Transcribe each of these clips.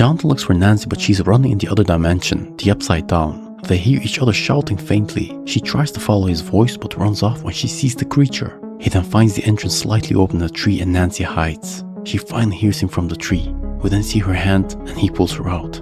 Jonathan looks for Nancy, but she's running in the other dimension, the upside down. They hear each other shouting faintly. She tries to follow his voice but runs off when she sees the creature. He then finds the entrance slightly open in the tree and Nancy hides. She finally hears him from the tree. We then see her hand and he pulls her out.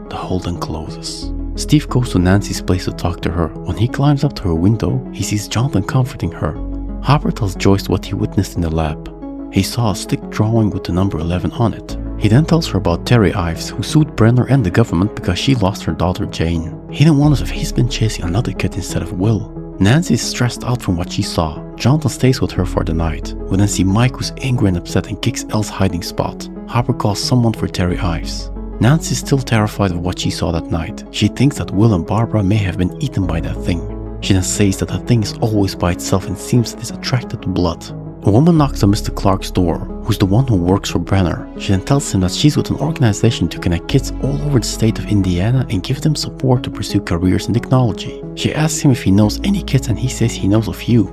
The hole then closes. Steve goes to Nancy's place to talk to her. When he climbs up to her window, he sees Jonathan comforting her. Hopper tells Joyce what he witnessed in the lab. He saw a stick drawing with the number 11 on it. He then tells her about Terry Ives, who sued Brenner and the government because she lost her daughter Jane. He then wonders if he's been chasing another kid instead of Will. Nancy is stressed out from what she saw. Jonathan stays with her for the night. We then see Mike, who's angry and upset, and kicks Elle's hiding spot. Hopper calls someone for Terry Ives. Nancy is still terrified of what she saw that night. She thinks that Will and Barbara may have been eaten by that thing. She then says that the thing is always by itself and seems that it's attracted to blood. A woman knocks on Mr. Clark's door, who's the one who works for Brenner. She then tells him that she's with an organization to connect kids all over the state of Indiana and give them support to pursue careers in technology. She asks him if he knows any kids and he says he knows a few.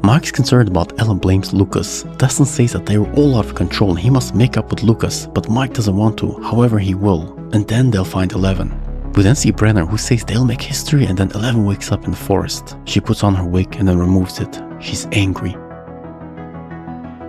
Mike's concerned about Elle and blames Lucas. Dustin says that they were all out of control and he must make up with Lucas, but Mike doesn't want to, however he will. And then they'll find 11. We then see Brenner, who says they'll make history, and then 11 wakes up in the forest. She puts on her wig and then removes it. She's angry.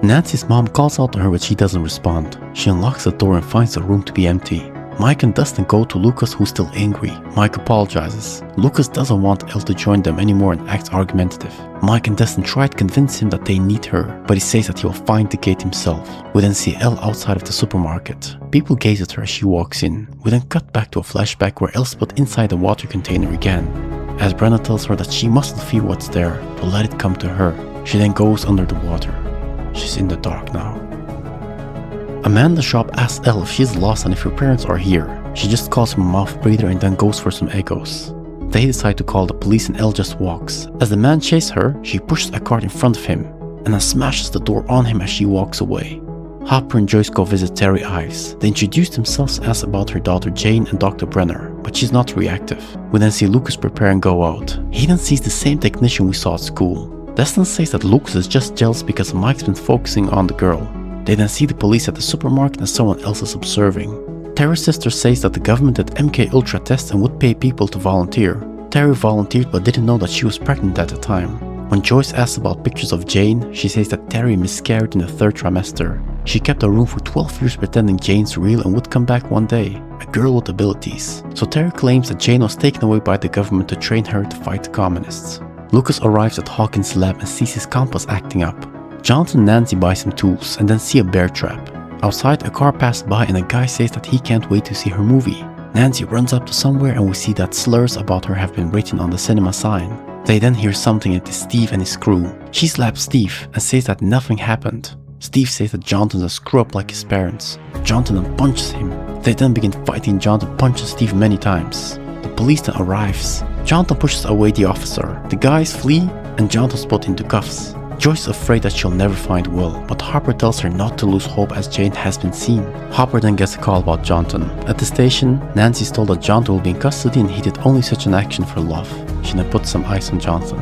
Nancy's mom calls out to her but she doesn't respond. She unlocks the door and finds the room to be empty. Mike and Dustin go to Lucas, who's still angry. Mike apologizes. Lucas doesn't want Elle to join them anymore and acts argumentative. Mike and Dustin try to convince him that they need her, but he says that he will find the gate himself. We then see Elle outside of the supermarket. People gaze at her as she walks in. We then cut back to a flashback where Elle's put inside the water container again. As Brenna tells her that she mustn't fear what's there, to let it come to her. She then goes under the water. She's in the dark now. Amanda Shop asks Elle if she's lost and if her parents are here. She just calls him a mouth breather and then goes for some Eggos. They decide to call the police and Elle just walks. As the man chases her, she pushes a cart in front of him and then smashes the door on him as she walks away. Hopper and Joyce go visit Terry Ives. They introduce themselves, ask about her daughter Jane and Dr. Brenner, but she's not reactive. We then see Lucas prepare and go out. He then sees the same technician we saw at school. Destin says that Lucas is just jealous because Mike's been focusing on the girl. They then see the police at the supermarket and someone else is observing. Terry's sister says that the government did MK Ultra tests and would pay people to volunteer. Terry volunteered but didn't know that she was pregnant at the time. When Joyce asks about pictures of Jane, she says that Terry miscarried in the 3rd trimester. She kept a room for 12 years pretending Jane's real and would come back one day, a girl with abilities. So Terry claims that Jane was taken away by the government to train her to fight the communists. Lucas arrives at Hawkins Lab and sees his compass acting up. Jonathan and Nancy buy some tools and then see a bear trap. Outside, a car passes by and a guy says that he can't wait to see her movie. Nancy runs up to somewhere and we see that slurs about her have been written on the cinema sign. They then hear something and it is Steve and his crew. She slaps Steve and says that nothing happened. Steve says that Jonathan's a screw up like his parents. Jonathan then punches him. They then begin fighting and Jonathan punches Steve many times. The police then arrives. Jonathan pushes away the officer. The guys flee and Jonathan's put into cuffs. Joyce is afraid that she'll never find Will, but Harper tells her not to lose hope as Jane has been seen. Harper then gets a call about Jonathan. At the station, Nancy's told that Jonathan will be in custody and he did only such an action for love. She then puts some ice on Jonathan.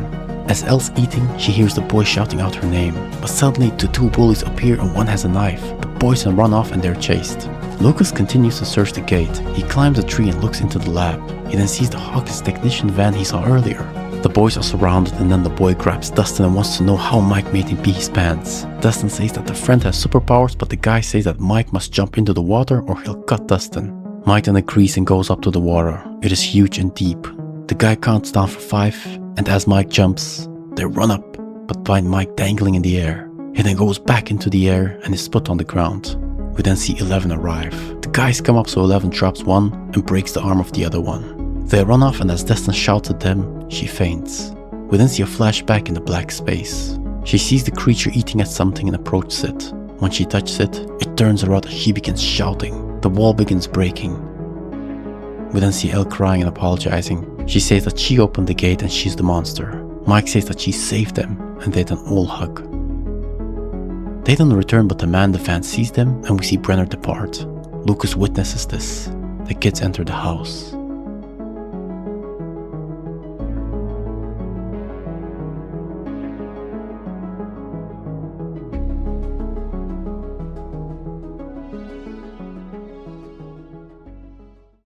As Elle's eating, she hears the boy shouting out her name, but suddenly the 2 bullies appear and one has a knife. The boys then run off and they're chased. Lucas continues to search the gate. He climbs a tree and looks into the lab. He then sees the Hawkins technician van he saw earlier. The boys are surrounded and then the boy grabs Dustin and wants to know how Mike made him pee his pants. Dustin says that the friend has superpowers, but the guy says that Mike must jump into the water or he'll cut Dustin. Mike then agrees and goes up to the water. It is huge and deep. The guy counts down for 5 and as Mike jumps, they run up but find Mike dangling in the air. He then goes back into the air and is put on the ground. We then see 11 arrive. The guys come up so 11 drops one and breaks the arm of the other one. They run off and as Destin shouts at them, she faints. We then see a flashback in the black space. She sees the creature eating at something and approaches it. When she touches it, it turns around and she begins shouting. The wall begins breaking. We then see Elle crying and apologizing. She says that she opened the gate and she's the monster. Mike says that she saved them and they then all hug. They then return but the man in the van sees them and we see Brenner depart. Lucas witnesses this. The kids enter the house.